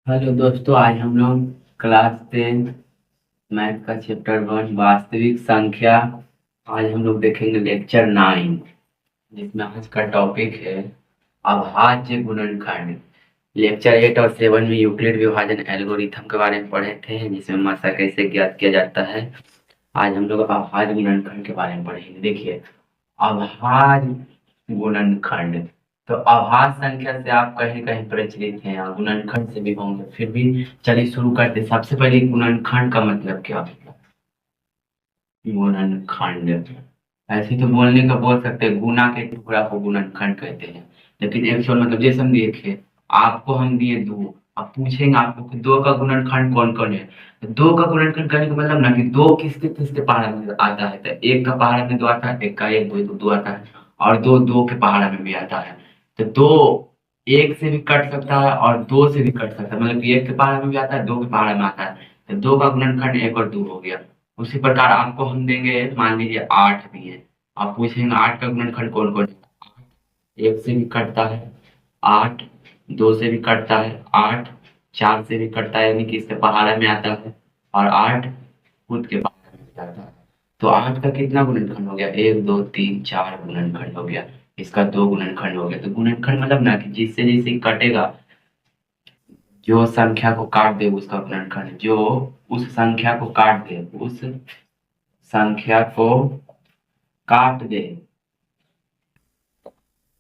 Hello दोस्तों, आज हम लोग क्लास 10 मैथ का चैप्टर 1 वास्तविक संख्या। आज हम लोग देखेंगे लेक्चर 9, जिसमें आज का टॉपिक है अभाज्य गुणनखंड। लेक्चर 8 और 7 में यूक्लिड विभाजन एल्गोरिथम के बारे में पढ़े थे, जिसमें मात्रा कैसे ज्ञात किया जाता है। आज हम लोग अभाज्य गुणनखंड के बारे में पढ़ेंगे। देखिए, अभाज्य गुणनखंड, तो अभाज्य संख्या से आप कहीं कहीं परिचित हैं और गुणनखंड से भी होंगे, फिर भी चलिए शुरू करते हैं। सबसे पहले गुणनखंड का मतलब क्या होता है? गुणनखंड ऐसे तो बोलने का बोल सकते हैं, गुना के टुकड़ा को गुणनखंड कहते हैं। लेकिन एक्चुअल मतलब जैसे हम देखिए, आपको हम दिए दो, अब पूछेंगे आपको कि दो का गुणनखंड कौन कौन है। तो दो का गुणनखंड करने का मतलब ना कि दो किसके किसके पहाड़ा में आता है। तो एक का पहाड़ा में दो आता है, एक का एक दो दो आता है, और दो दो के पहाड़ा में भी आता है। तो दो एक से भी कट सकता है और दो से भी कट सकता है, मतलब कि एक के पहाड़ा में भी आता है, दो के पहाड़ा में आता है। तो दो का गुणनखंड एक और दो हो गया। उसी प्रकार आपको हम देंगे, मान लीजिए 8 दिए, आप पूछेंगे 8 का गुणनखंड कौन कौन है। एक से भी कटता है 8, दो से भी कटता है 8, चार से भी कटता है, यानी कि इसके पहाड़ा में आता है, और 8 खुद के पहाड़ा में भी आता है। तो 8 का कितना गुणनखंड हो गया? एक दो तीन चार गुणनखंड हो गया। इसका दो गुणनखंड हो गया। तो गुणनखंड मतलब ना कि जिससे जैसे कटेगा, जो संख्या को काट दे उसका गुणनखंड, जो उस संख्या को काट दे, उस संख्या को काट दे,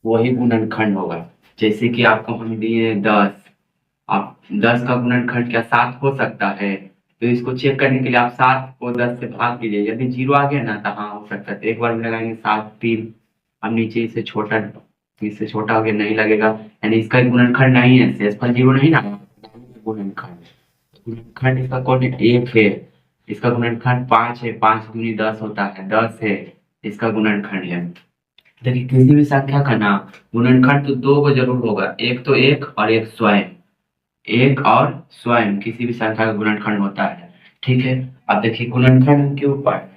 वही गुणनखंड होगा। जैसे कि आपको हम दिए 10, आप 10 का गुणनखंड क्या 7 हो सकता है? तो इसको चेक करने के लिए आप 7 को 10 से भाग दीजिए, यदि जीरो आ गया ना तो हाँ हो सकता है। तो एक बार में लगाएंगे 7 3, अब नीचे इससे छोटा हो गया, नहीं लगेगा, यानी इसका गुणनखंड नहीं है, शेषफल जीरो नहीं ना। गुणनखंड गुणनखंड इसका कौन है? एक है। इसका गुणनखंड 5 है, 5 दूनी 10 होता है, 10 है इसका गुणनखंड है। देखिए, किसी भी संख्या का ना गुणनखंड तो दो को जरूर होगा, एक तो एक और एक स्वयं। एक और स्वयं किसी भी संख्या का गुणनखंड होता है। ठीक है। अब देखिए, गुणनखंड हम क्यों पढ़ रहे हैं?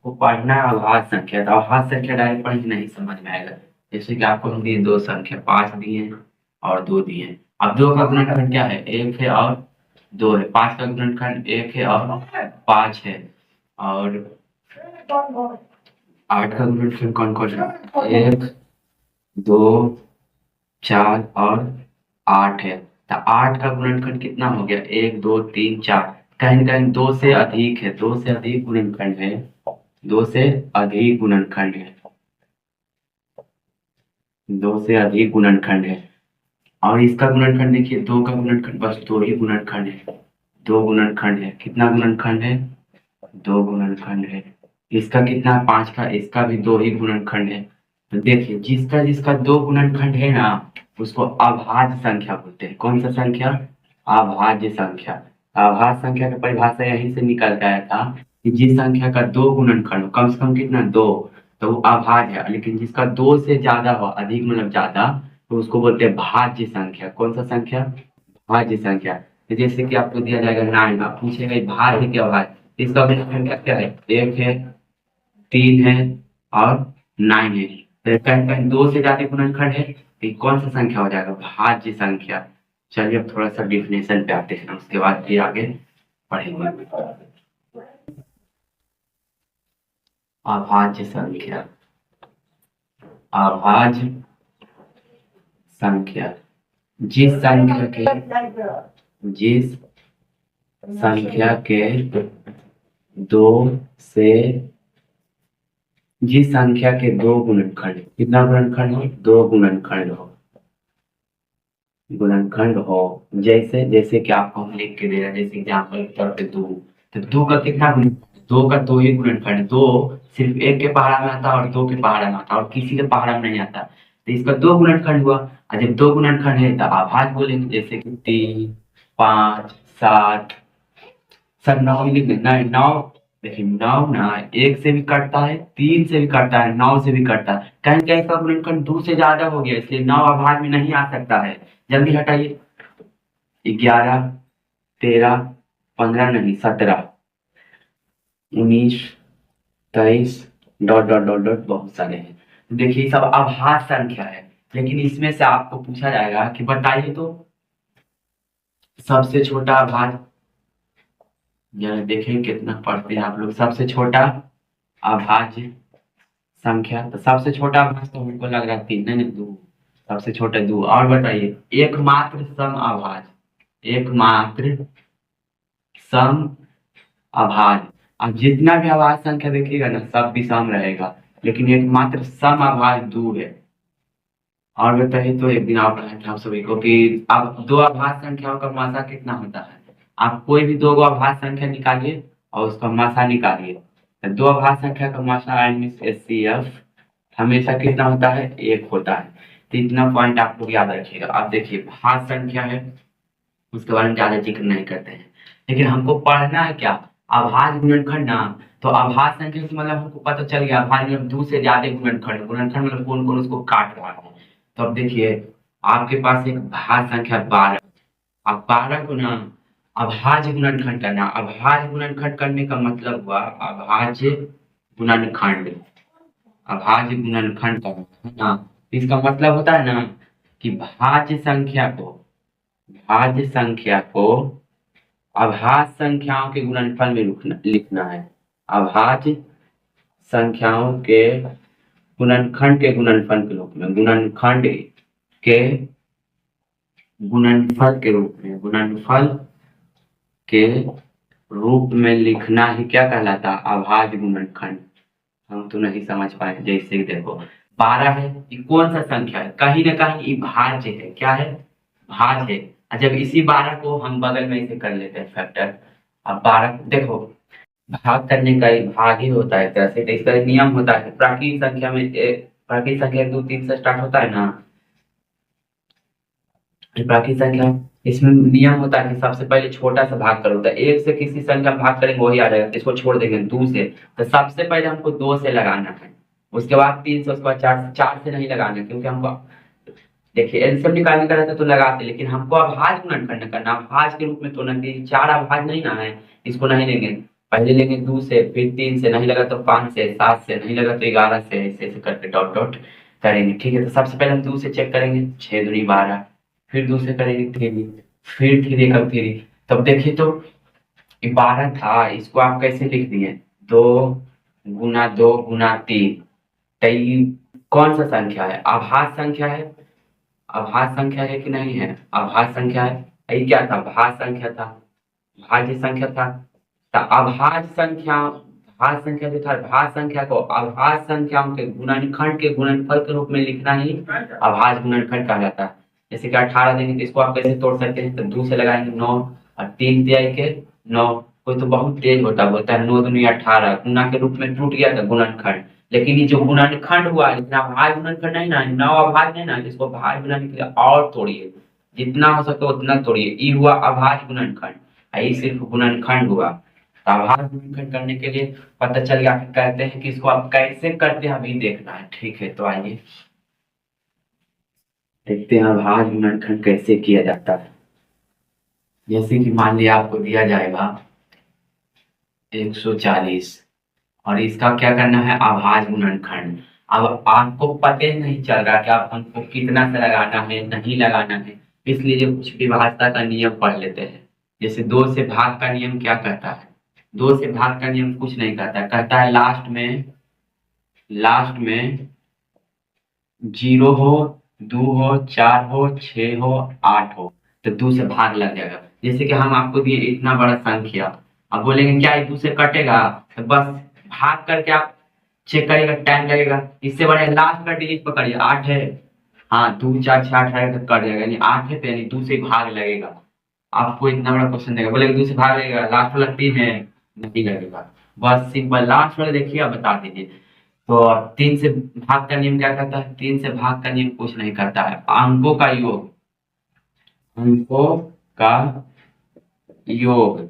वो पढ़ना है अभाज्य संख्या, तो अभाज्य संख्या डायरेक्ट पढ़ के नहीं समझ में आएगा। जैसे कि आपको हम दिए दो संख्या, 5 दिए और 2 दिए। अब दो का गुणनखंड क्या है? एक है और दो है। 5 का गुणनखंड एक है और 5 है। और 8 का गुणनखंड कौन कौन है? एक, दो, चार और 8 है। तो 8 का गुणनखंड कितना हो गया? एक दो तीन चार। कहीं कहीं दो से अधिक है, दो से अधिक गुणनखंड है, दो से अधिक गुणनखंड है, दो से अधिक गुणनखंड है। और इसका गुणनखंड देखिए, दो का गुणनखंड बस दो ही गुणनखंड है। दो गुणनखंड है, कितना गुणनखंड है? दो गुणनखंड है। इसका कितना? 5 का, इसका भी दो ही गुणनखंड है। तो देखिए, जिसका जिसका दो गुणनखंड है ना, उसको अभाज्य संख्या बोलते हैं। कौन सा संख्या? अभाज्य संख्या। अभाज्य संख्या का परिभाषा यहीं से निकल के आया था कि जिस संख्या का दो गुणनखंड हो, कम से कम कितना? दो, तो वो अभाज्य है। लेकिन जिसका दो से ज्यादा हो, अधिक मतलब ज्यादा, तो उसको बोलते हैं भाज्य संख्या। कौन सा संख्या? भाज्य संख्या। तो जैसे कि आपको दिया जाएगा 9, आप पूछेगा ये भाज्य क्या भाज्य? इसका गुणनखंड क्या है? एक है, तीन है और 9 है। तो कहीं कहीं दो से ज्यादा गुणनखंड है, तो ये कौन सा संख्या हो जाएगा? भाज्य संख्या। चलिए अब थोड़ा सा डिफिनेशन पे आते हैं, उसके बाद फिर आगे पढ़ेंगे। अभाज्य संख्या। अभाज्य संख्या जिस संख्या के जिस संख्या के दो से जिस संख्या के दो गुणनखंड, कितना गुणनखंड हो? दो गुणनखंड हो, गुणनखंड हो। जैसे जैसे कि आपको हम लिख के दे रहे हैं, जैसे एग्जाम्पल के तौर पे दो। तो दो का कितना गुण? दो का दो ही गुणनखंड। दो सिर्फ एक के पहाड़ा में आता है और दो के पहाड़ा में आता है, और किसी के पहाड़ा में नहीं आता। तो इसका दो गुणनखंड हुआ। और जब दो गुणनखंड है तो आभाज्य बोलेंगे, जैसे कि 3 5 7। सब नौ ही लिख देना है। नौ, देखिए नौ ना एक से भी कटता है, तीन से भी कटता है, नौ से भी कटता है। कहीं कहीं का गुणनखंड दो से ज्यादा हो गया, इसलिए नौ अभाज्य में नहीं आ सकता है। जल्दी हटाइए। 11, 13, 15 नहीं, 17, 19, 23, डॉट डॉट डॉट डॉट, बहुत सारे हैं। देखिए, ये सब अभाज्य संख्या है। लेकिन इसमें से आपको पूछा जाएगा कि बताइए तो सबसे छोटा अभाज्य, जरा देखें कितना पढ़ते हैं आप लोग। सबसे छोटा अभाज्य संख्या, तो सबसे छोटा अभाज्य तो हमको लग रहा है 3, नहीं 2, सबसे छोटा 2। और बताइए एकमात्र सम अभाज्य, एकमात्र सम अभाज्य। अब जितना भी अभाज्य संख्या देखिएगा ना सब विषम रहेगा, लेकिन एकमात्र सम अभाज्य 2 है। और बताइए तो एक दिन आप पढ़ाए थे आप सभी को कि अब दो अभाज्य संख्याओं का मासा कितना होता है। आप कोई भी दो अभाज्य संख्या निकालिए और उसका मासा निकालिए। तो दो अभाज्य संख्या का मासा HCF हमेशा कितना होता है, 1 होता है। तो इतना पॉइंट आप लोग याद रखिएगा। अब देखिए भाज्य संख्या है, उसके बारे में ज्यादा जिक्र नहीं करते हैं, लेकिन हमको पढ़ना है क्या, अभाज्य गुणनखंड ना। तो अभाज्य संख्या से मतलब हमको पता चल गया अभाज्य मतलब 2 से ज्यादा गुणनखंड, गुणनखंड मतलब कौन कौन उसको काट रहा है। तो अब देखिए आपके पास एक भाज्य संख्या 12, अब 12 को ना अभाज्य गुणनखंड करना। अभाज्य गुणनखंड करने का मतलब हुआ अभाज्य गुणनखंड, अभाज्य गुणनखंड करना है ना। इसका मतलब होता है ना कि भाज्य संख्या को, भाज्य संख्या को अभाज्य संख्याओं के गुणनफल में लिखना है। अभाज्य संख्याओं के गुणनखंड के गुणनफल के रूप में, गुणनखंड के गुणनफल के रूप में, गुणनफल के रूप में लिखना ही क्या कहलाता, अभाज्य गुणनखंड। हम तो नहीं समझ पाए। जैसे कि देखो 12 है, ये कौन सा संख्या है, कहीं ना कहीं ये भाज्य है। क्या है, भाज्य है। जब इसी 12 को हम बगल में इसे कर लेते हैं फैक्टर। अब 12 देखो भाग करने का एक भाग ही होता है तरह से, तो इसका एक नियम होता है। प्राकृतिक संख्या में प्राकृतिक संख्या 2 3 से स्टार्ट होता है ना, प्राकृतिक संख्या इसमें नियम होता है कि सबसे पहले छोटा सा भाग कर होता है। 1 से किसी संख्या भाग करेंगे वही आ जाएगा, इसको छोड़ देंगे 2 से, तो सबसे पहले हमको 2 से लगाना है, उसके बाद 3 से, उसके बाद 4 से। 4 से नहीं लगाना क्योंकि हमको देखिए एलसीएम निकालने का रहता तो लगाते, लेकिन हमको अभाज्य गुणनखंड करना, अभाज्य के रूप में तो नहीं, 4 अभाज्य नहीं ना है, इसको नहीं लेंगे। पहले लेंगे 2 से, फिर 3 से, नहीं लगा तो 5 से, 7 से, नहीं लगा तो 11 से, ऐसे ऐसे करके डॉट डॉट करेंगे। ठीक है, तो सबसे पहले हम 2 से चेक करेंगे, 6 दूनी 12, फिर 2 से करेंगे 3, फिर 3 एकम 3। तब देखिए तो 12 था, इसको आप कैसे लिख दिए, 2 गुना 2 गुना 3। तो ये कौन सा संख्या है, अभाज्य संख्या है। अभाज्य संख्या है कि नहीं है, अभाज्य संख्या है। ये क्या था, भाज्य संख्या था, भाज्य संख्या था। तो अभाज्य संख्या, भाज्य संख्या जो था, भाज्य संख्या को अभाज्य संख्याओं के गुणनखंड के गुणनफल के रूप में लिखना ही अभाज्य गुणनखंड कहा जाता है। जैसे कि 18 देंगे तो इसको आप कैसे तोड़ सकते हैं, तो 2 से लगाएंगे 9 और 3 तिहाई के 9। कोई तो बहुत तेज बोलता है 9 दूनी 18, गुना के रूप में टूट गया था गुणनखंड। लेकिन ये जो गुणनखंड हुआ, लेकिन अभाज्य गुणनखंड नहीं ना, 9 अभाज्य नहीं ना, जिसको भाज्य बनाने के लिए और तोड़िए, जितना हो सके उतना तोड़िए। ये हुआ अभाज्य गुणनखंड, ये सिर्फ गुणनखंड हुआ। तो अभाज्य गुणनखंड करने के लिए पता चल गया, कहते हैं कि इसको आप कैसे करते हैं अभी देखना है। ठीक है, तो आइए देखते हैं अभाज्य गुणनखंड कैसे किया जाता है। जैसे कि मान लिया आपको दिया जाएगा 140 और इसका क्या करना है, अभाज्य गुणनखंड। अब आपको पता ही नहीं चल रहा कि आप हमको कितना से लगाना है, नहीं लगाना है, इसलिए जो कुछ विभाज्यता का नियम पढ़ लेते हैं। जैसे 2 से भाग का नियम क्या कहता है, 2 से भाग का नियम कुछ नहीं कहता, कहता है लास्ट में, लास्ट में 0 हो, 2 हो, 4 हो, 6 हो, 8 हो, तो 2 से भाग लग जाएगा। जैसे कि हम आपको दिए इतना बड़ा संख्या, अब बोलेंगे क्या ये 2 से कटेगा, तो बस भाग करके आप चेक करेगा, टाइम लगेगा। इससे बड़े लास्ट का डिजिट पकड़िए, 8 है, हाँ 2 4 6 8 है तो कट जाएगा, यानी 8 है तो यानी 2 से भाग लगेगा। आपको इतना बड़ा क्वेश्चन देगा, बोलेगा 2 से भाग लगेगा, लास्ट वाला 3 है, नहीं लगेगा। बस सिंपल लास्ट वाले देखिए आप बता दीजिए। तो 3 से भाग का नियम क्या करता है, 3 से भाग का नियम कुछ नहीं करता है, अंकों का योग, अंकों का योग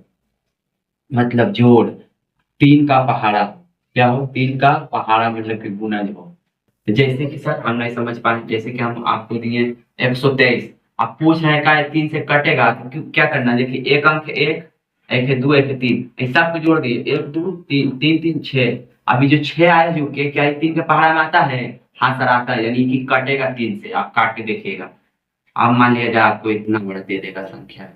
मतलब जोड़, 3 का पहाड़ा, क्या हो, 3 का पहाड़ा मतलब कि गुणज हो। जैसे कि सर हम नहीं समझ पाए, जैसे कि हम आपको दिए 123, आप पूछ रहे हैं क्या 3 से कटेगा, तो क्या करना, देखिए एक अंक 1, एक है 2, एक है 3, इस सबको जोड़ दिए, 1 2 3 3 3 6। अभी जो 6 आया जो के क्या 3 के पहाड़ा में आता है, हाँ सर आता है, यानी कि कटेगा 3 से, आप काट के देखिएगा। अब मान लिया जाए आपको इतना बड़ा दे देगा संख्या,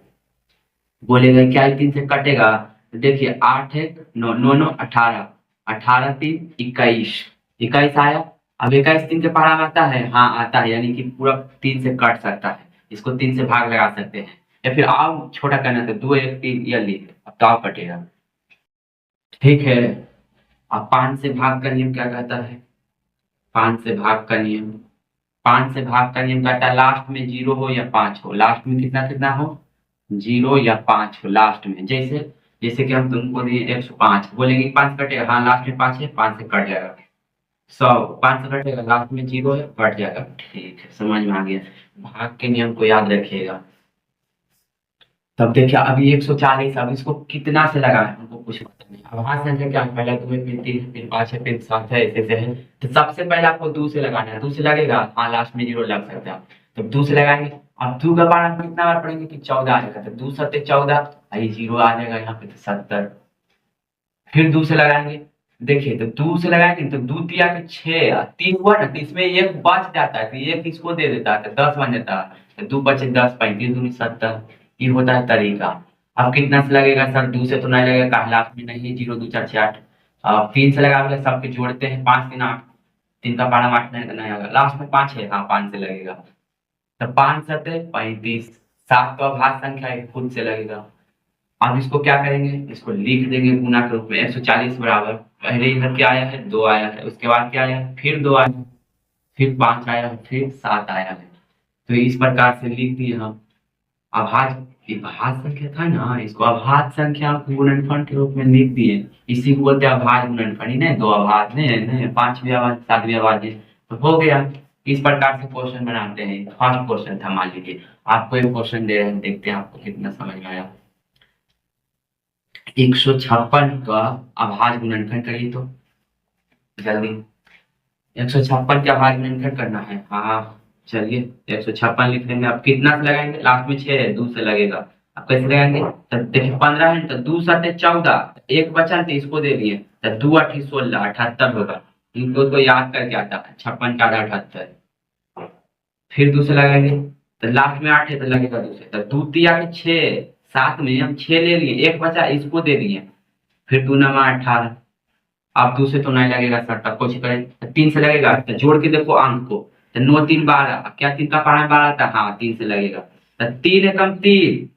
बोलेगा क्या ये 3 से कटेगा, तो देखिए 8 एक 9, 9 9 18, 18 3 21, 21 आया। अब 21 3 के पहाड़ा में आता है, हाँ आता है, यानी कि पूरा 3 से कट सकता है, इसको 3 से भाग लगा सकते हैं। या फिर आओ छोटा करना तो 2 1 3 ये लिख, अब तो आप कटेगा। ठीक है। अब 5 से भाग का नियम क्या कहता है? 5 से भाग का नियम, 5 से भाग का नियम कहता है लास्ट में 0 हो या 5 हो, लास्ट में कितना कितना हो, 0 या 5 हो लास्ट में। जैसे जैसे कि हम तुमको दिए 105, बोलेंगे 5 कटेगा, हाँ लास्ट में 5 है, 5 से कट जाएगा। 100, 5 से कटेगा, लास्ट में 0 है, कट जाएगा। ठीक है, समझ में आ गया। भाग के नियम को याद रखिएगा। तब देखिए अभी 140, अब इसको कितना से लगाए हमको कुछ पता नहीं। अब हाथ संख्या क्या है, पहला तुम्हें फिर 3 फिर 5 है फिर 7 है, ऐसे से है। तो सबसे पहले आपको 2 से लगाना है, 2 से लगेगा, हाँ लास्ट में 0 लग सकता है। तो 2 से लगाएंगे। अब 2 का बार हम कितना बार पढ़ेंगे कि 14 आएगा, तो 2 सत्ते 14, ये 0 आ जाएगा यहाँ पे, तो 70। फिर 2 से लगाएंगे, देखिए तो 2 से लगाएंगे तो 2 तिया के 6, 3 हुआ ना, तो इसमें एक बच जाता है, तो एक इसको दे देता है, तो 10 बन जाता है। तो 2 बचे 10, 35 दूनी 70। ये होता है तरीका। अब कितना से लगेगा सर, 2 से तो नहीं लगेगा, कहा लास्ट में नहीं, 0 2 4 6 8। अब 3 से लगाओगे, सबके जोड़ते हैं, 5 3 8, 3 का पारा 8 नहीं तो नहीं होगा, लास्ट में 5 है, हाँ 5 से लगेगा। तो 5 सत्ते 35, 7 तो अभाज्य संख्या है, खुद से लगेगा। अब इसको क्या करेंगे, इसको लिख देंगे गुना के रूप में, 140 बराबर, पहले इधर क्या आया है 2 आया है, उसके बाद क्या आया है फिर 2 आया है, फिर 5 आया है, फिर 7 आया है। तो इस प्रकार से लिख दिए हम। अभाज्य भाज्य संख्या था ना, इसको अभाज्य संख्या को गुणनफल के रूप में लिख दिए। इसी को बोलते हैं अभाज्य गुणनफल, ही नहीं 2 अभाज्य नहीं, 5वीं अभाज्य 7वीं अभाज्य, तो हो गया। इस प्रकार से क्वेश्चन बनाते हैं। फर्स्ट क्वेश्चन था, मान लीजिए आपको एक क्वेश्चन दे रहे हैं, देखते हैं आपको कितना समझ में आया। 156 का अभाज्य गुणनखंड करिए तो जल्दी। 156 का अभाज्य गुणनखंड करना है, हाँ चलिए 156 लिख लेंगे। अब कितना से लगाएंगे, लास्ट में 6 है, 2 से लगेगा। अब कैसे लगाएंगे, तो देखिए 15 है तो 2 7 14, एक बचा तो इसको दे दिए, तो 2 8 16 78 होगा। इनको तो याद करके आता है, 56 का 78। फिर 2 से लगाएंगे, तो लास्ट में 8 है तो लगेगा 2 से, तो 2 तिया के 6, साथ में हम 6 ले लिए, एक बचा इसको दे दिए, फिर 2 नमा 18। अब 2 से तो नहीं लगेगा सर, तब कुछ करें तो 3 से लगेगा, तो जोड़ के देखो अंक को, तो 9 3 12, क्या 3 का पढ़ा 12 था, हाँ 3 से लगेगा, तो 3 एकम 3,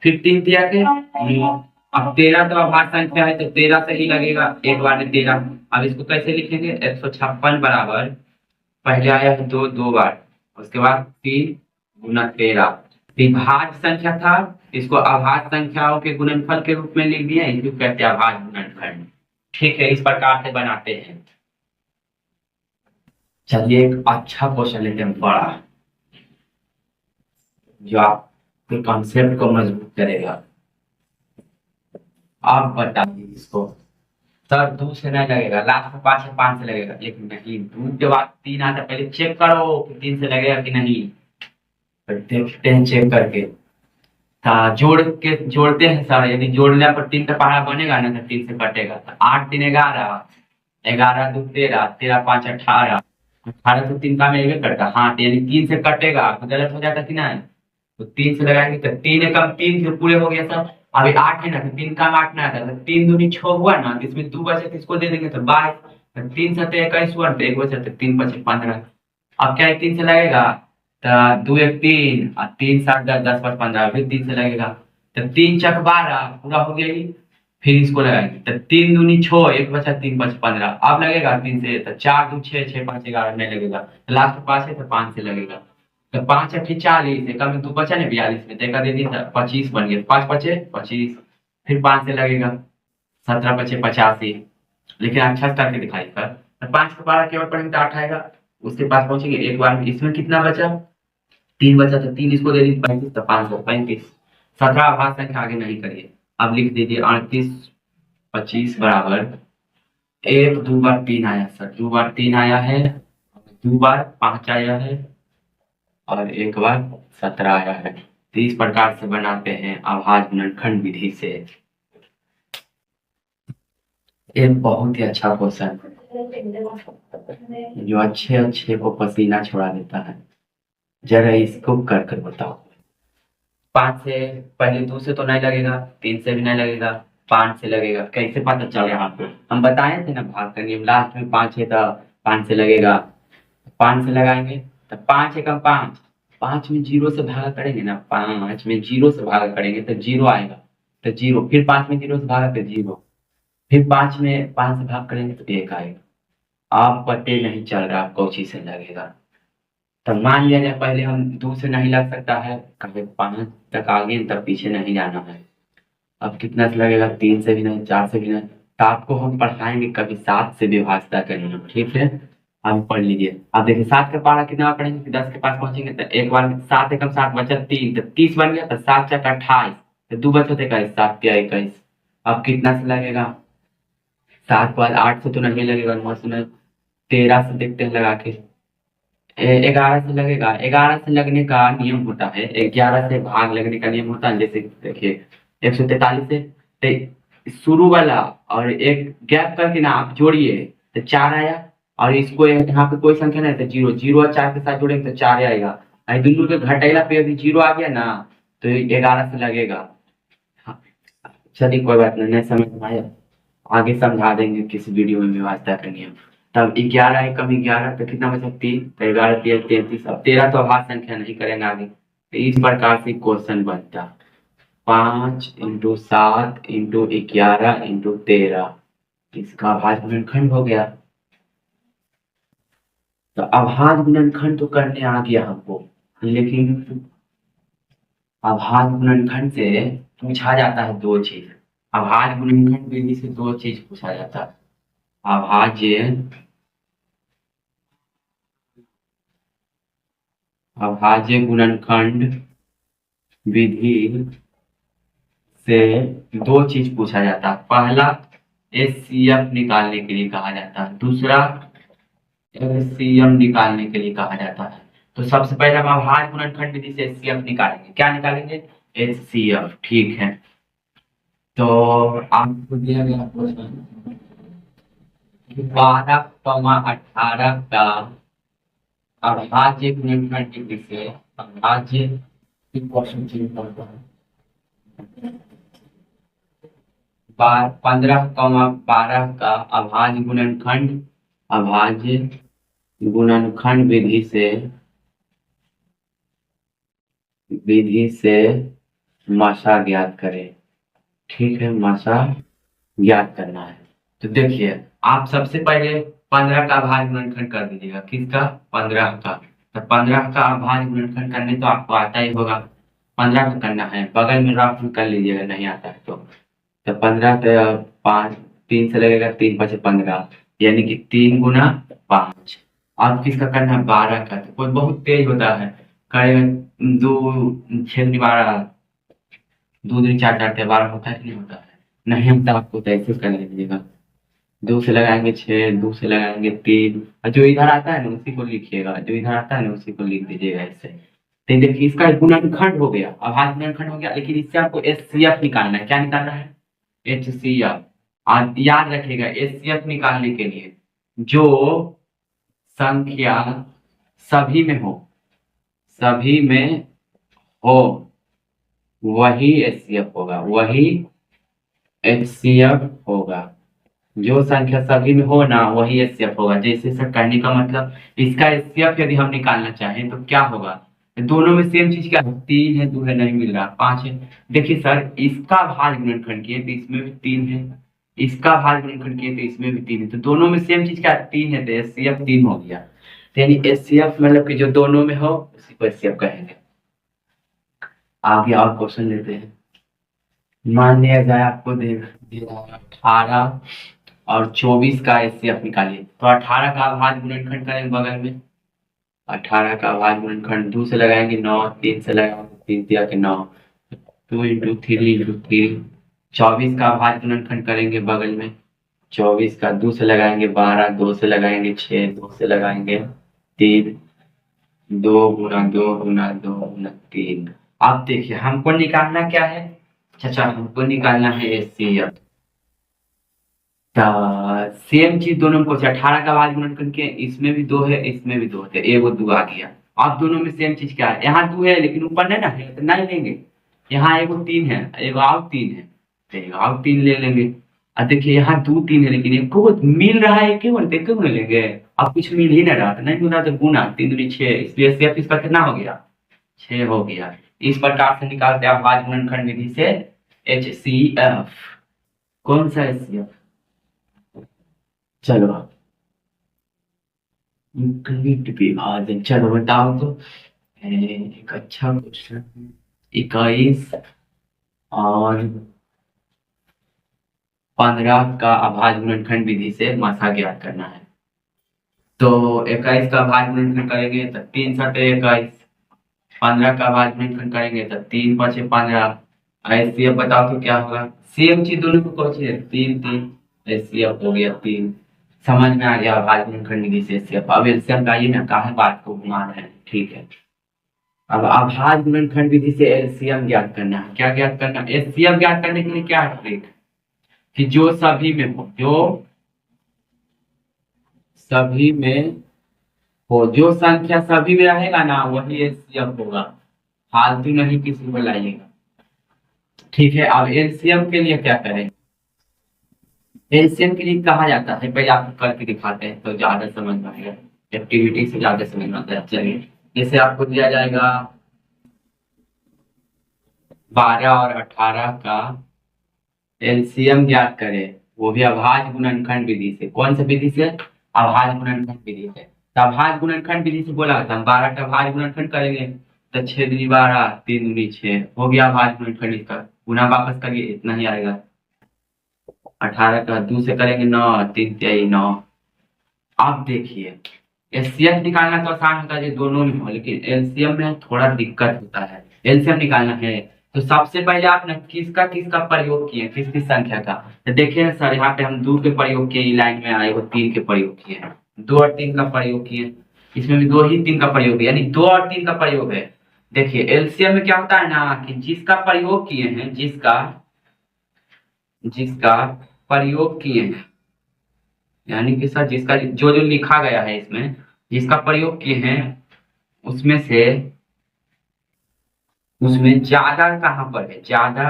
फिर 3 तिया के 9। अब 13 तो अभाज्य संख्या है, तो 13 से ही लगेगा, एक बार में 13। अब इसको कैसे लिखेंगे, 156 बराबर, पहले आया है 2 2 बार, उसके बाद 3 गुना 13, विभाज्य संख्या था, इसको अभाज्य संख्याओं के गुणनफल के रूप में लिख दिया, इसको कहते हैं अभाज्य गुणनखंड। ठीक है, इस प्रकार से बनाते हैं। चलिए एक अच्छा क्वेश्चन लेते हैं, बड़ा, जो आपके कॉन्सेप्ट को मजबूत करेगा। आप बताइए इसको, सर 2 से नहीं लगेगा, लास्ट में 5 है, 5 से लगेगा, एक नहीं, 2 के बाद 3 आता, पहले चेक करो कि 3 से लगेगा कि नहीं, फिर देखते हैं चेक करके। हाँ जोड़ते हैं सर, यदि जोड़ने पर 3 का पहाड़ा बनेगा ना, तो 3 से कटेगा, तो 8 3 11, 11 2 13, 13 5 18, 18 तो 3 का में एक करता, हाँ तो यानी 3 से कटेगा, तो गलत हो जाता कि नहीं, तो 3 से लगाएंगे, तो 3 एकम 3 फिर पूरे हो गया सर। अभी 8 है ना, तो 3 का 8 ना था, तो 3 दूनी 6 हुआ ना, तो इसमें 2 बचे तो इसको दे देंगे, तो 22, 3 सत्ते 21 हुआ, तो 1 बचे तो 3 बचे 15। अब क्या है, 3 से लगेगा, तो 2 1 3, और 3 7 10 10 5 15, फिर 3 से लगेगा, तो 3 चक 12 पूरा हो गया ही। फिर इसको लगाएंगे, तो 3 दूनी 6, एक बचा 3 बच 15, अब लगेगा 3 से, तो 4 2 6 6 5 11 नहीं लगेगा, तो लास्ट में 5 है तो 5 से लगेगा, तो 5 8 40, एक में 2 बचा ना 42 में, देखा दे दी 25 बन गया, 5 बचे 25, फिर 5 से लगेगा, 17 बचे 85। लेकिन अच्छा करके दिखाई पर, तो 5 के 12 केवल पढ़ेंगे तो 8 आएगा, उसके पास पहुंचेंगे एक बार में। इसमें कितना बचा, 3 बचा, तो 3 इसको दे दी 35, तो 535। 17 अभाज्य संख्या आगे नहीं करिए, अब लिख दीजिए 38 25 बराबर, 1 2 बार 3 आया सर, 2 बार 3 आया है, 2 बार 5 आया है, और एक बार 17 आया है। तो इस प्रकार से बनाते हैं अभाज्य गुणनखंड विधि से। एक बहुत ही अच्छा क्वेश्चन, जो अच्छे अच्छे को पसीना छुड़ा देता है, जरा इसको कर कर बताओ। 5 से पहले 2 से तो नहीं लगेगा, 3 से भी नहीं लगेगा, 5 से लगेगा। कैसे पता चल रहा है आपको? हम बताए थे ना भाग का नियम, लास्ट में 5 है तो 5 से लगेगा। 5 से लगाएंगे तो 5 एकम 5, 5 में 0 से भागा करेंगे ना, 5 में 0 से भागा करेंगे तो 0 आएगा, तो 0, फिर 5 में 0 से भागा तो 0, फिर 5 में 5 से भाग करेंगे तो 1 आएगा। आप पते नहीं चल रहा आपको उसी से लगेगा। तो मान लिया जाए पहले हम 2 से नहीं लग सकता है, कभी 5 तक आगे तब पीछे नहीं जाना है। अब कितना से लगेगा? 3 से भी नहीं, 4 से भी नहीं। तो आपको हम पढ़ाएंगे कभी 7 से विभाजता करना, ठीक है? आप पढ़ लीजिए। अब देखिए 7 का पहाड़ा कितना बार पढ़ेंगे कि 10 के पास पहुंचेंगे तो एक बार में 7 एकम 7 बचा 3, तो 30 बन गया, तो 7 चक 28, तो 2 बचा 21, 7 क्या 21। अब कितना से लगेगा? 7 के बाद 8 से तो नहीं लगेगा, 9 से नहीं, 13 से देखते हैं लगा के। 11 से लगेगा। 11 से लगने का नियम होता है, 11 से भाग लगने का नियम होता है। जैसे देखिए 143 से शुरू वाला और एक गैप करके ना आप जोड़िए तो 4 आया, और इसको यहाँ पे कोई संख्या नहीं तो 0, 0 और 4 के साथ जोड़ेंगे तो 4 आएगा। और दोनों के घटेला पे यदि 0 आ गया ना तो 11 से लगेगा। हाँ, चलिए कोई बात नहीं, नहीं समझ में आया, आगे समझा देंगे किसी वीडियो में व्यवस्था का नियम। तब 11 एकम 11 तो कितना बचा? 3, तो 11 3 33। अब 13 तो हाथ संख्या नहीं करेंगे आगे, तो इस प्रकार से क्वेश्चन बनता। 5 इंटू 7 इंटू 11 इंटू 13, इसका अभाज्य गुणनखंड हो गया। तो अभाज्य गुणनखंड तो करने आ गया हमको, लेकिन अभाज्य गुणनखंड से पूछा जाता है 2 चीज। अभाज्य गुणनखंड विधि से 2 चीज पूछा जाता है। अभाज्य अभाज्य गुणनखंड विधि से 2 चीज पूछा जाता है। पहला एचसीएफ निकालने के लिए कहा जाता है, दूसरा एचसीएम निकालने के लिए कहा जाता है। तो सबसे पहले हम अभाज्य गुणनखंड विधि से एचसीएफ निकालेंगे। क्या निकालेंगे? एचसीएफ, ठीक है। तो आपको दिया गया क्वेश्चन 12,18 का अभाज्य गुणनखंड विधि से अभाज्य क्वेश्चन चेंज करता है। 15,12 का अभाज्य गुणनखंड विधि से माशा ज्ञात करें, ठीक है? माशा ज्ञात करना है। तो देखिए आप सबसे पहले 15 का अभाज्य गुणनखंड कर दीजिएगा। किसका? 15 का। तो 15 का अभाज्य गुणनखंड करने तो आपको आता ही होगा, 15 का करना है, बगल में रफ में कर लीजिएगा नहीं आता है तो। 15 तो 5, 3 से लगेगा, 3 5 15, यानी कि 3 गुना 5। अब किसका करना है? 12 का। तो कोई बहुत तेज होता है, करेगा 2 6 12, 2 दूनी 4 4 12 होता है कि नहीं होता है? नहीं होता आपको तो ऐसे कर लीजिएगा। 2 से लगाएंगे 6, 2 से लगाएंगे 3, और जो इधर आता है ना उसी को लिखिएगा, जो इधर आता है ना उसी को लिख दीजिएगा ऐसे। तो देखिए इसका गुणनखंड हो गया, अभाज्य गुणनखंड हो गया, लेकिन इससे आपको एचसीएफ निकालना है। क्या निकालना है? एचसीएफ। और याद रखिएगा एचसीएफ निकालने के लिए जो संख्या सभी में हो वही एचसीएफ होगा, वही एचसीएफ होगा। जो संख्या सभी में हो ना वही एचसीएफ होगा। जैसे सर कहने का मतलब इसका एचसीएफ यदि हम निकालना चाहें तो क्या होगा? दोनों में सेम चीज क्या है? 3 है, 2 है, नहीं मिल रहा, 5 है। देखिए सर इसका भाज्य गुणनखंड किए तो इसमें भी 3 है, इसका भाज्य गुणनखंड किए तो इसमें भी 3 है, तो दोनों में सेम चीज क्या है? 3 है, तो एचसीएफ 3 हो गया। तो यानी एचसीएफ मतलब कि जो दोनों में हो उसी को एचसीएफ कहेंगे। आगे और क्वेश्चन लेते हैं। मान लिया जाए आपको दे रहा है 18 और 24 का एचसीएफ निकालिए। तो 18 का अभाज्य गुणनखंड करेंगे बगल में, 18 का अभाज्य गुणनखंड 2 से लगाएंगे 9, 3 से लगाएंगे 3 दिया के 9, 2 इंटू 3 इंटू 3। 24 का अभाज्य गुणनखंड करेंगे बगल में, 24 का 2 से लगाएंगे 12, 2 से लगाएंगे 6, 2 से लगाएंगे 3, 2 गुना 2 गुना 2 गुना 3। अब देखिए हमको निकालना क्या है? अच्छा हमको निकालना है एचसीएफ। सेम चीज दोनों को 18 का अभाज्य गुणनखंड के इसमें भी 2 है, इसमें भी 2 है, एगो 2 आ गया। अब दोनों में सेम चीज क्या है? यहाँ 2 है लेकिन ऊपर नहीं ना है तो नहीं लेंगे, यहाँ एगो 3 है, एगो और 3 है, तो एगो और 3 ले लेंगे। अब देखिए यहाँ 2 3 है, लेकिन एक को मिल रहा है, एक को ले लेंगे। अब कुछ मिल ही नहीं रहा, तो नहीं मिल रहा तो गुना 3 दूनी 6, इसलिए CF इसका कितना हो गया, 6 हो गया। इस प्रकार से निकालते हैं अभाज्य गुणनखंड विधि से HCF। कौन सा HCF? चलो यूक्लिड विभाजन, चलो बताओ तो। एक अच्छा क्वेश्चन, 21 और 15 का अभाज्य गुणनखंड विधि से मात्रा ज्ञात करना है। तो 21 का अभाज्य गुणनखंड करेंगे तो 3 सटे 21, 15 का अभाज्य गुणनखंड करेंगे तो 3 5 15। ऐसे अब बताओ तो क्या होगा, सेम चीज दोनों को कौन सी है, 3 3, ऐसे अब हो गया 3। समझ में आ गया अभाज्य गुणनखंड विधि से एचसीएफ। अब एलसीएम का ये ना काहे बात को घुमा रहे हैं, ठीक है। अब अभाज्य गुणनखंड विधि से एलसीएम ज्ञात करना है। क्या ज्ञात करना है? एचसीएफ ज्ञात करने के लिए क्या है ट्रिक, कि जो सभी में हो, जो सभी में हो, जो संख्या सभी में रहेगा ना वही एचसीएफ होगा, फालतू नहीं किसी को लाइएगा, ठीक है। अब एलसीएम के लिए क्या करें, एलसीएम के लिए कहा जाता है, पहले आपको करके दिखाते हैं तो ज्यादा समझ में आएगा, एक्टिविटी से ज्यादा समझ में आता है। चलिए, जैसे आपको दिया जाएगा 12 और 18 का एलसीएम ज्ञात करें, वो भी अभाज्य गुणनखंड विधि से। कौन सी विधि से? अभाज्य गुणनखंड विधि से। तो अभाज्य गुणनखंड विधि से बोला था, हम 12 का अभाज्य गुणनखंड करेंगे तो 6 दूनी 12, 3 दूनी 6 हो गया अभाज्य गुणनखंड इसका। गुना वापस करिए, इतना ही आएगा। 18 का 2 से करेंगे 9, 3 3 9। अब देखिए, एचसीएफ निकालना तो आसान होता है जो दोनों में हो, लेकिन एलसीएम में थोड़ा दिक्कत होता है। एलसीएम निकालना है तो सबसे पहले आप ना किसका किसका प्रयोग किए, किस किस संख्या का। तो देखिए ना सर, यहाँ पे हम 2 के प्रयोग किए, लाइन में आए वो 3 के प्रयोग किए हैं, 2 और 3 का प्रयोग किए, इसमें भी 2 ही 3 का प्रयोग है, यानी 2 और 3 का प्रयोग है। देखिए एलसीएम में क्या होता है ना, कि जिसका प्रयोग किए हैं, जिसका जिसका प्रयोग किए हैं, यानी कि सर जिसका जो जो लिखा गया है इसमें, जिसका प्रयोग किए हैं उसमें से, उसमें ज्यादा कहाँ पर है, ज्यादा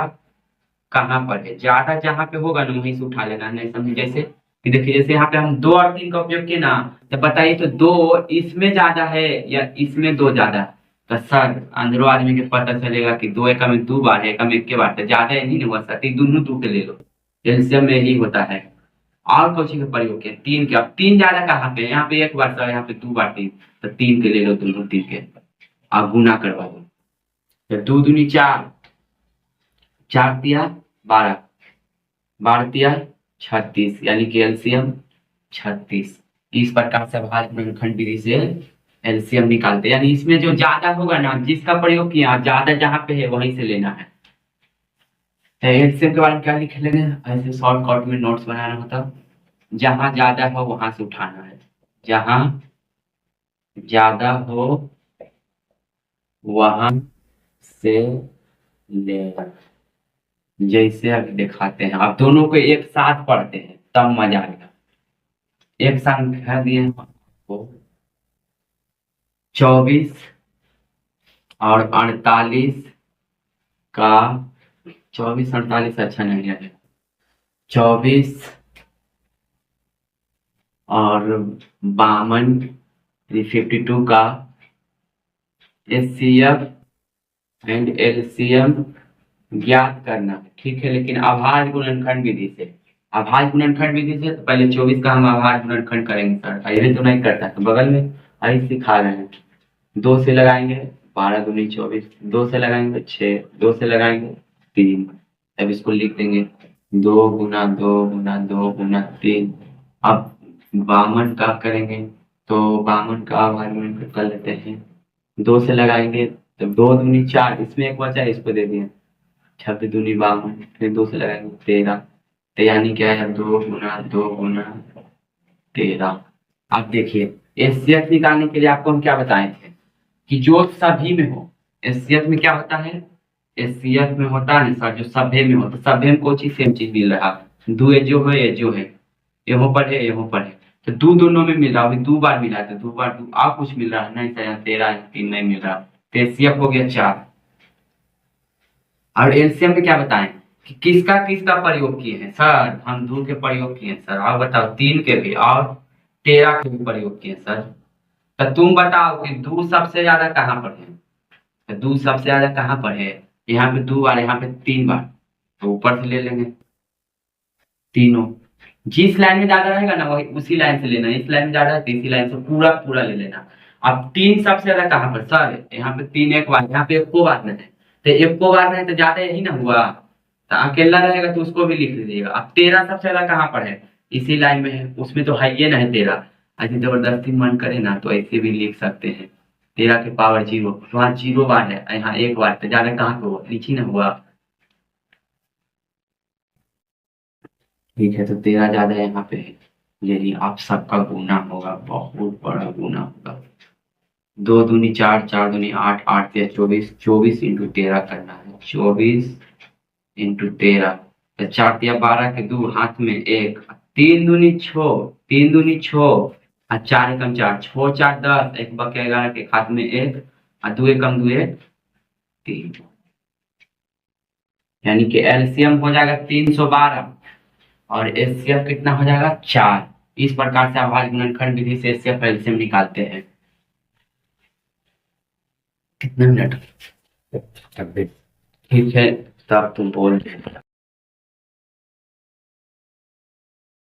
कहाँ पर है, ज्यादा जहाँ पे होगा ना वहीं से उठा लेना, नहीं समझे। जैसे कि देखिए, जैसे यहाँ पे हम 2 और 3 का उपयोग किए ना, तो बताइए तो 2 इसमें ज्यादा है या इसमें 2 ज्यादा है। तो सर अंदरो आदमी के पता चलेगा कि 2 एकम में 2 बार है, एकम एक के बार है, ज्यादा है नहीं ना हुआ सर, दोनों 2 के ले लो। एलसीएम में यही होता है। और कोचिंग का प्रयोग किया 3 के, अब 3 ज्यादा कहाँ पे, यहाँ पे एक बार सर, यहाँ पे 2 बार 3, तो 3 के ले लो, दोनों 3 के, आप गुना करवा दो। तो 2 दूनी 4, 4 तिया 12, 12 तिया 36, यानी कि एलसीएम 36। इस प्रकार से अभाज्य गुणनखंड विधि से एलसीएम निकालते हैं, यानी इसमें जो ज्यादा होगा ना, जिसका प्रयोग किया ज्यादा जहाँ पे है वहीं से लेना है। तो एलसीएम के बारे में क्या लिख लेंगे, ऐसे शॉर्टकट में नोट्स बनाना होता, जहां ज्यादा हो वहां से उठाना है, जहां ज्यादा हो वहां से लेना। जैसे अब दिखाते हैं, अब दोनों को एक साथ पढ़ते हैं तब मजा आएगा। एक संख्या दिए हैं आपको 24 और 48 का, 24 48 अच्छा नहीं है, 24 और 52 352 का एचसीएफ एंड एलसीएम ज्ञात करना है, ठीक है। लेकिन अभाज्य गुणनखंड विधि से, अभाज्य गुणनखंड विधि से तो पहले 24 का हम अभाज्य गुणनखंड करेंगे सर, ऐसे तो नहीं करता, तो बगल में ऐसे सिखा रहे हैं। 2 से लगाएंगे 12 दूनी 24, 2 से लगाएंगे 6, 2 से लगाएंगे 3, अब इसको लिख देंगे 2 गुना 2 गुना 2 गुना 3। अब 52 का करेंगे तो 52 का अभाज्य गुणनखंड कर लेते हैं, 2 से लगाएंगे तो 2 दूनी 4, इसमें एक बचा है, इसको दे दिए 26 दूनी 52, फिर 2 से लगाएंगे 13, तो यानी क्या है 2 गुना 2 गुना 13। अब देखिए एचसीएफ निकालने के लिए आपको हम क्या बताए थे, कि जो सभी में हो। एचसीएफ में क्या होता है, एचसीएफ में होता है सर जो सभ्य में हो, तो सभ्य में कोई चीज सेम चीज मिल रहा है, दो ये जो है, ये जो है, यहाँ पर है यहाँ पर है, तो दो दोनों में मिल रहा है, अभी 2 बार मिला है तो 2 बार 2 और कुछ मिल रहा है नहीं सर, 13 3 नहीं मिल रहा, तो एचसीएफ हो गया 4। और एलसीएम में क्या बताएं कि किसका किसका प्रयोग किए हैं सर? हम 2 के प्रयोग किए हैं सर। और बताओ 3 के भी और 13 के भी प्रयोग किए हैं सर। तो तुम बताओ कि 2 सबसे ज्यादा कहाँ पर है? तो 2 सबसे ज्यादा कहाँ पर है? यहाँ पे 2 बार, यहाँ पे 3 बार, तो ऊपर से ले लेंगे तीनों। जिस लाइन में ज्यादा रहेगा ना वही उसी लाइन से लेना, इस लाइन में ज्यादा है तो इसी लाइन से पूरा पूरा ले लेना। अब 3 सबसे ज्यादा कहाँ पर सर? यहाँ पे 3 एक बार, यहाँ पे एक को बार नहीं है, तो एक को बार नहीं तो ज्यादा यही ना हुआ। तो अकेला रहेगा तो उसको भी लिख लीजिएगा। अब 13 सबसे ज्यादा कहाँ पर है? इसी लाइन में है, उसमें तो है ये ना है 13। यदि जबरदस्ती मन करे ना तो ऐसे भी लिख सकते हैं 13 के पावर 0, तो वहाँ 0 बार है, यहाँ एक बार, तो ज्यादा कहाँ पे हुआ? नीचे ना हुआ। ठीक है, तो 13 ज्यादा यहाँ पे है, यदि आप सबका गुना होगा, बहुत बड़ा गुना होगा। 2 दूनी 4, 4 दूनी 8, 8 तिया 24, 24 × 13 करना है, 24 × 13। तो 4 तिया 12 के 2 हाथ में 1, 3 दूनी 6, 3 दूनी 6, और 4 एकम 4, 6 4 10, 1 × 11 के हाथ में 1, और 2 एकम 2 3, यानी कि एलसीएम हो जाएगा 312 और एचसीएफ कितना हो जाएगा 4। इस प्रकार से अभाज्य गुणनखंड विधि से एचसीएफ एलसीएम निकालते हैं। कितने मिनट? ठीक है, तब तुम बोल